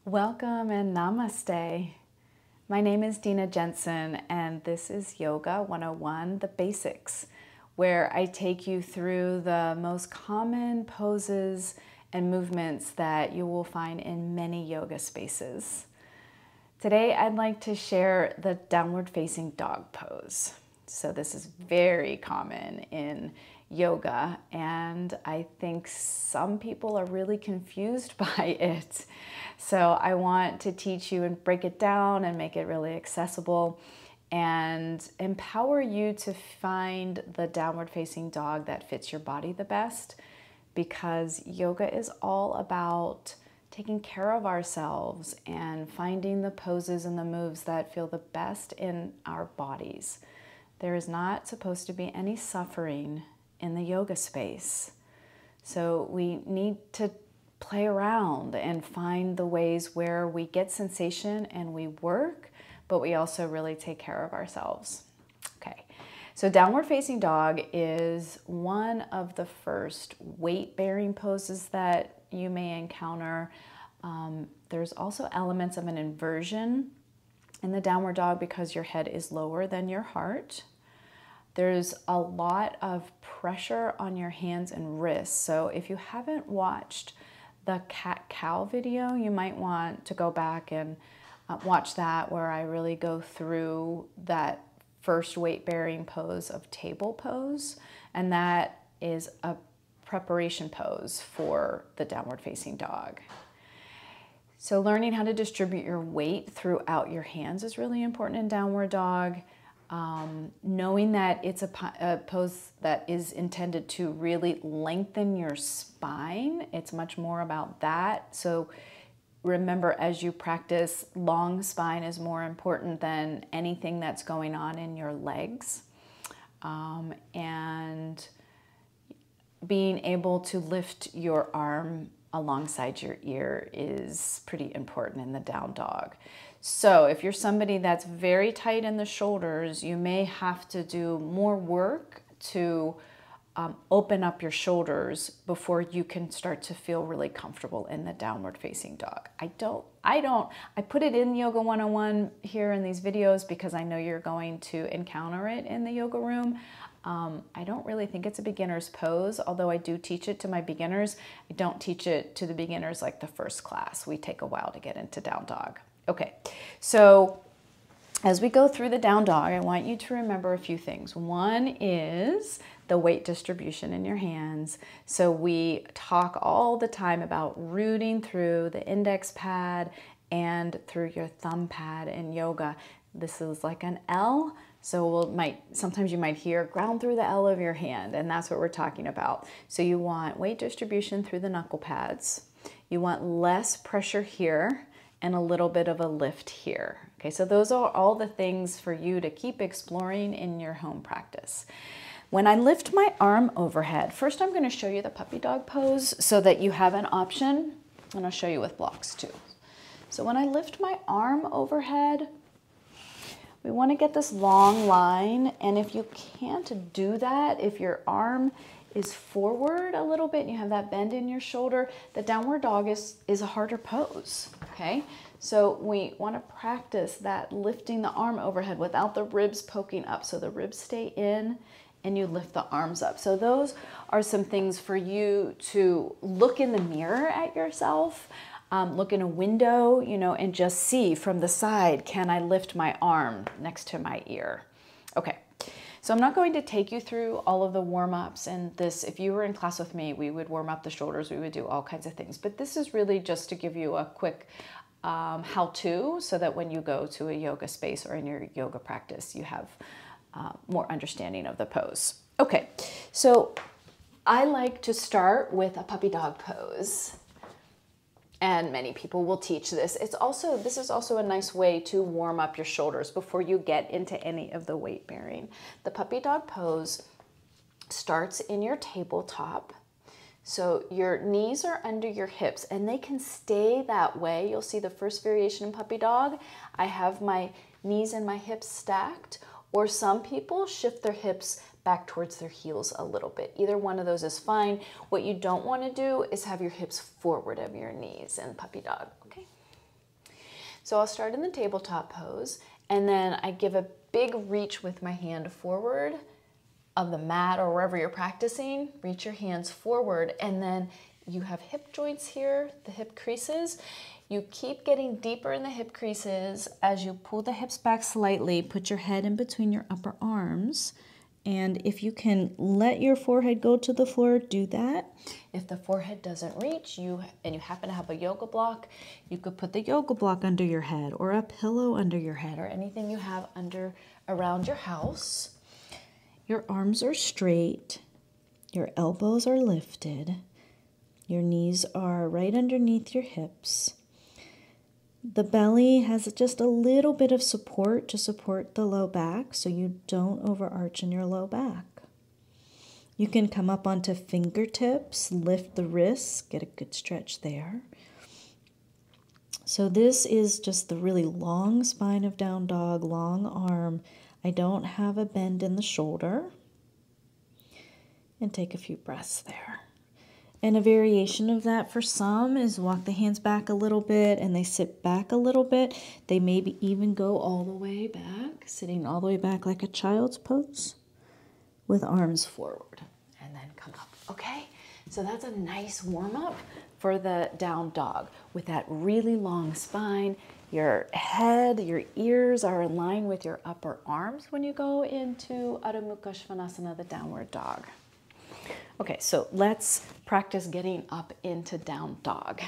Welcome and namaste. My name is Dina Jensen and this is Yoga 101, the basics, where I take you through the most common poses and movements that you will find in many yoga spaces. Today I'd like to share the downward facing dog pose. So this is very common in yoga and I think some people are really confused by it. So I want to teach you and break it down and make it really accessible and empower you to find the downward facing dog that fits your body the best, because yoga is all about taking care of ourselves and finding the poses and the moves that feel the best in our bodies. There is not supposed to be any suffering in the yoga space. So we need to play around and find the ways where we get sensation and we work, but we also really take care of ourselves. Okay, so downward facing dog is one of the first weight-bearing poses that you may encounter. There's also elements of an inversion in the downward dog because your head is lower than your heart. There's a lot of pressure on your hands and wrists. So if you haven't watched the cat-cow video, you might want to go back and watch that, where I really go through that first weight-bearing pose of table pose. And that is a preparation pose for the downward facing dog. So learning how to distribute your weight throughout your hands is really important in downward dog. Knowing that it's a pose that is intended to really lengthen your spine. It's much more about that. So remember, as you practice, long spine is more important than anything that's going on in your legs. And being able to lift your arm alongside your ear is pretty important in the down dog. So if you're somebody that's very tight in the shoulders, you may have to do more work to open up your shoulders before you can start to feel really comfortable in the downward facing dog. I put it in Yoga 101 here in these videos because I know you're going to encounter it in the yoga room. I don't really think it's a beginner's pose, although I do teach it to my beginners. I don't teach it to the beginners like the first class. We take a while to get into down dog. Okay, so as we go through the down dog, I want you to remember a few things. One is the weight distribution in your hands. So we talk all the time about rooting through the index pad and through your thumb pad in yoga. This is like an L. So sometimes you might hear ground through the L of your hand, and that's what we're talking about. So you want weight distribution through the knuckle pads. You want less pressure here and a little bit of a lift here. Okay, so those are all the things for you to keep exploring in your home practice. When I lift my arm overhead, first I'm going to show you the puppy dog pose so that you have an option, and I'll show you with blocks too. So when I lift my arm overhead, we want to get this long line, and if you can't do that, if your arm is forward a little bit and you have that bend in your shoulder, the downward dog is a harder pose, okay? So we want to practice that lifting the arm overhead without the ribs poking up. So the ribs stay in and you lift the arms up. So those are some things for you to look in the mirror at yourself. Look in a window, and just see from the side, can I lift my arm next to my ear? Okay, so I'm not going to take you through all of the warm-ups and this. If you were in class with me, we would warm up the shoulders, we would do all kinds of things. But this is really just to give you a quick how-to so that when you go to a yoga space or in your yoga practice, you have more understanding of the pose. Okay, so I like to start with a puppy dog pose. And many people will teach this. This is also a nice way to warm up your shoulders before you get into any of the weight bearing. The puppy dog pose starts in your tabletop. So your knees are under your hips and they can stay that way. You'll see the first variation in puppy dog. I have my knees and my hips stacked, or some people shift their hips back towards their heels a little bit. Either one of those is fine. What you don't want to do is have your hips forward of your knees in puppy dog, okay? So I'll start in the tabletop pose, and then I give a big reach with my hand forward of the mat or wherever you're practicing. Reach your hands forward, and then you have hip joints here, the hip creases. You keep getting deeper in the hip creases as you pull the hips back slightly. Put your head in between your upper arms. And if you can let your forehead go to the floor, do that. If the forehead doesn't reach you and you happen to have a yoga block, you could put the yoga block under your head or a pillow under your head or anything you have around your house. Your arms are straight. Your elbows are lifted. Your knees are right underneath your hips. The belly has just a little bit of support to support the low back so you don't overarch in your low back. You can come up onto fingertips, lift the wrists, get a good stretch there. So this is just the really long spine of down dog, long arm. I don't have a bend in the shoulder. And take a few breaths there. And a variation of that for some is walk the hands back a little bit and they sit back a little bit. They maybe even go all the way back, sitting all the way back like a child's pose with arms forward and then come up. Okay, so that's a nice warm up for the down dog with that really long spine. Your head, your ears are in line with your upper arms when you go into Adho Mukha Svanasana, the downward dog. Okay, so let's practice getting up into down dog.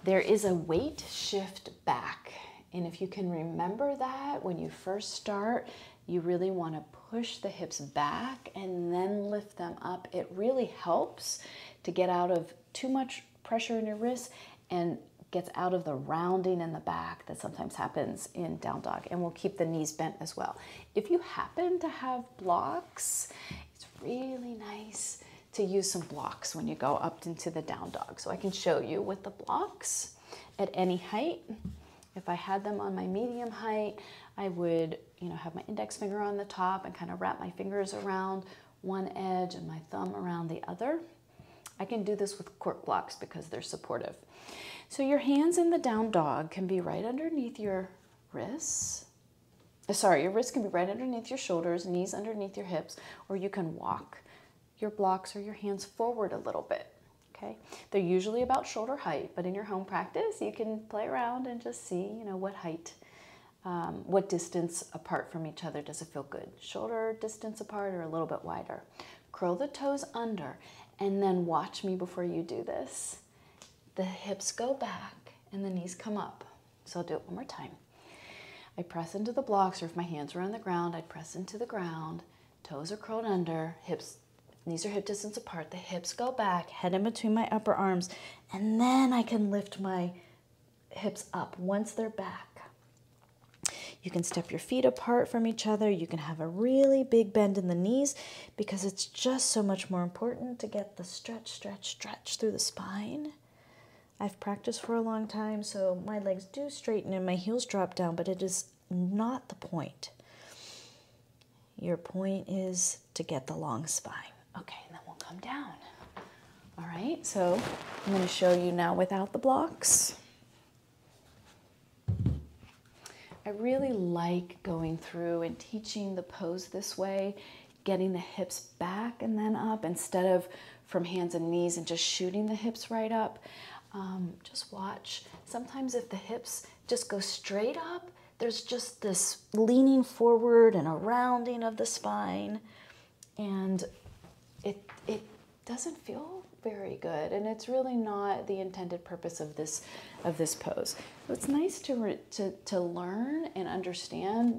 There is a weight shift back, and if you can remember that when you first start, you really want to push the hips back and then lift them up. It really helps to get out of too much pressure in your wrists and gets out of the rounding in the back that sometimes happens in down dog, and we'll keep the knees bent as well. If you happen to have blocks, it's really nice to use some blocks when you go up into the down dog. So I can show you with the blocks at any height. If I had them on my medium height, I would, have my index finger on the top and kind of wrap my fingers around one edge and my thumb around the other. I can do this with cork blocks because they're supportive. So your hands in the down dog can be right underneath your wrists. Your wrists can be right underneath your shoulders, knees underneath your hips, or you can walk your blocks or your hands forward a little bit, okay? They're usually about shoulder height, but in your home practice, you can play around and just see, what height, what distance apart from each other does it feel good? Shoulder distance apart or a little bit wider. Curl the toes under, and then watch me before you do this. The hips go back and the knees come up. So I'll do it one more time. I press into the blocks, or if my hands are on the ground, I press into the ground. Toes are curled under, knees are hip distance apart. The hips go back, head in between my upper arms, and then I can lift my hips up once they're back. You can step your feet apart from each other. You can have a really big bend in the knees because it's just so much more important to get the stretch through the spine. I've practiced for a long time, so my legs do straighten and my heels drop down, but it is not the point. Your point is to get the long spine. Okay, and then we'll come down. All right, so I'm going to show you now without the blocks. I really like going through and teaching the pose this way, getting the hips back and then up instead of from hands and knees and just shooting the hips right up. Just watch. Sometimes if the hips just go straight up, there's just this leaning forward and a rounding of the spine, and it doesn't feel very good, and it's really not the intended purpose of this pose. So it's nice to learn and understand,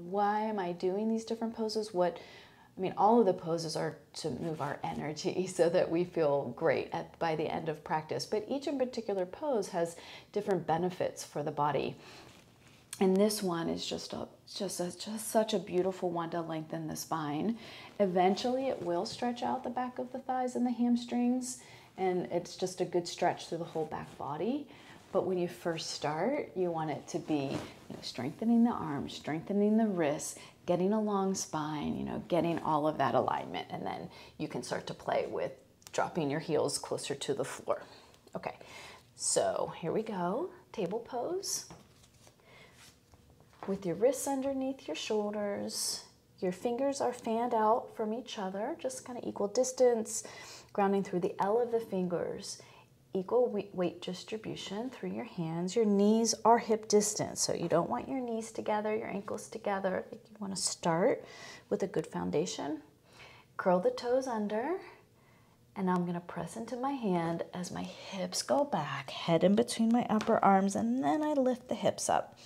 why am I doing these different poses? All of the poses are to move our energy so that we feel great by the end of practice, but each in particular pose has different benefits for the body. And this one is just such a beautiful one to lengthen the spine. Eventually it will stretch out the back of the thighs and the hamstrings, and it's just a good stretch through the whole back body. But when you first start, you want it to be strengthening the arms, strengthening the wrists, getting a long spine, getting all of that alignment, and then you can start to play with dropping your heels closer to the floor. Okay, so here we go. table pose with your wrists underneath your shoulders. Your fingers are fanned out from each other, just kind of equal distance, grounding through the L of the fingers. Equal weight distribution through your hands. Your knees are hip distance, so you don't want your knees together, your ankles together. You want to start with a good foundation. Curl the toes under, and I'm going to press into my hand as my hips go back, head in between my upper arms, and then I lift the hips up.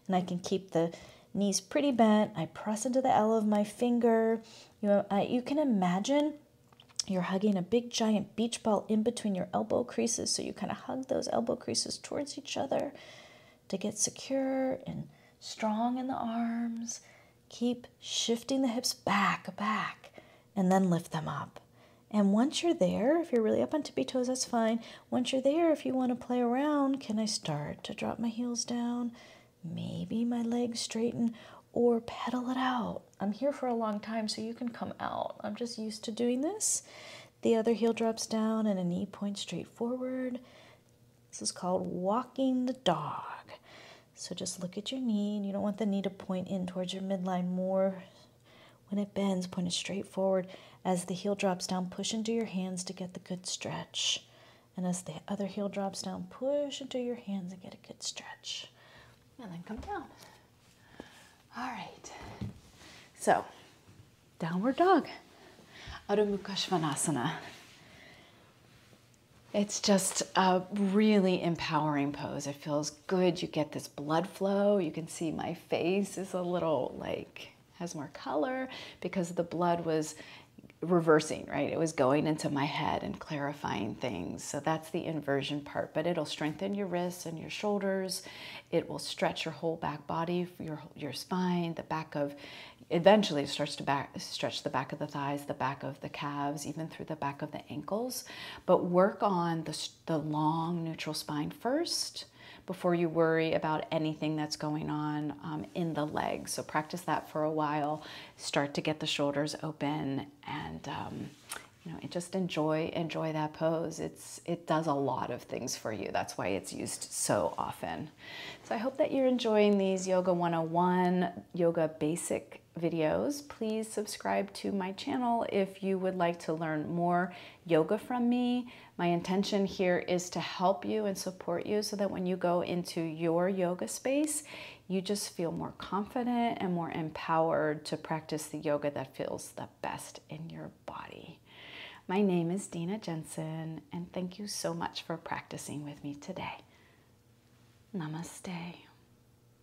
And I can keep the knees pretty bent. I press into the L of my finger. You can imagine you're hugging a big giant beach ball in between your elbow creases, so you kind of hug those elbow creases towards each other to get secure and strong in the arms. Keep shifting the hips back, and then lift them up. And once you're there, if you're really up on tippy toes, that's fine. Once you're there, if you want to play around, can I start to drop my heels down? Maybe my legs straighten, or pedal it out. I'm here for a long time, so you can come out. I'm just used to doing this. The other heel drops down and a knee points straight forward. This is called walking the dog. So just look at your knee, and you don't want the knee to point in towards your midline more. When it bends, point it straight forward. As the heel drops down, push into your hands to get the good stretch. And as the other heel drops down, push into your hands and get a good stretch. And then come down. All right. So, downward dog, Adho Mukha Svanasana. It's just a really empowering pose. It feels good. You get this blood flow. You can see my face is a little has more color because the blood was reversing, right? It was going into my head and clarifying things. So that's the inversion part, but it'll strengthen your wrists and your shoulders. It will stretch your whole back body, your spine, the back of, eventually it starts to stretch the back of the thighs, the back of the calves, even through the back of the ankles. But work on the long neutral spine first before you worry about anything that's going on in the legs. So practice that for a while. Start to get the shoulders open, and just enjoy that pose. It does a lot of things for you. That's why it's used so often. So I hope that you're enjoying these Yoga 101 yoga basic videos. Please subscribe to my channel if you would like to learn more yoga from me. My intention here is to help you and support you so that when you go into your yoga space, you just feel more confident and more empowered to practice the yoga that feels the best in your body. My name is Dina Jensen, and thank you so much for practicing with me today. Namaste.